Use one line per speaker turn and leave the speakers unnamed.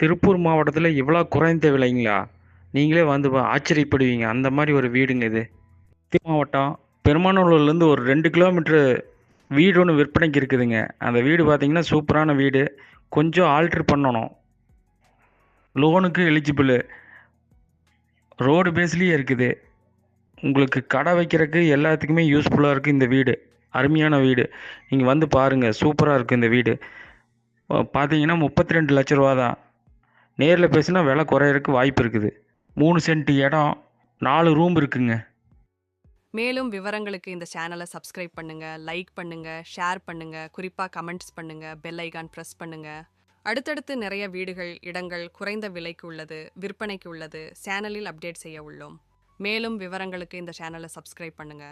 திருப்பூர் மாவட்டத்தில் இவ்வளோ குறைந்த விலைங்களா? நீங்களே வந்து ஆச்சரியப்படுவீங்க. அந்த மாதிரி ஒரு வீடுங்க இது. திருப்பூர் மாவட்டம் பெருமாநல்லூர்லேருந்து ஒரு 2 கிலோமீட்டர் வீடு ஒன்று விற்பனைக்கு இருக்குதுங்க. அந்த வீடு பார்த்தீங்கன்னா சூப்பரான வீடு. கொஞ்சம் ஆல்ட்ரு பண்ணணும். லோனுக்கு எலிஜிபிள். ரோடு பேஸ்லேயே இருக்குது. உங்களுக்கு கடை வைக்கிறதுக்கு எல்லாத்துக்குமே யூஸ்ஃபுல்லாக இருக்குது இந்த வீடு. அருமையான வீடு. நீங்கள் வந்து பாருங்கள், சூப்பராக இருக்குது இந்த வீடு. பார்த்தீங்கன்னா 32 லட்ச ரூபா தான். நேரில் பேசினா விலை குறையறதுக்கு வாய்ப்பு இருக்குது. 3 சென்ட் இடம், 4 ரூம் இருக்குங்க.
மேலும் விவரங்களுக்கு இந்த சேனலை சப்ஸ்கிரைப் பண்ணுங்க, லைக் பண்ணுங்க, ஷேர் பண்ணுங்க, குறிப்பா கமெண்ட்ஸ் பண்ணுங்க, பெல் ஐகான் பிரஸ் பண்ணுங்க. அடுத்தடுத்து நிறைய வீடுகள், இடங்கள் குறைந்த விலைக்கு உள்ளது, விற்பனைக்கு உள்ளது, சேனலில் அப்டேட் செய்ய உள்ளோம். மேலும் விவரங்களுக்கு இந்த சேனலை சப்ஸ்கிரைப் பண்ணுங்க.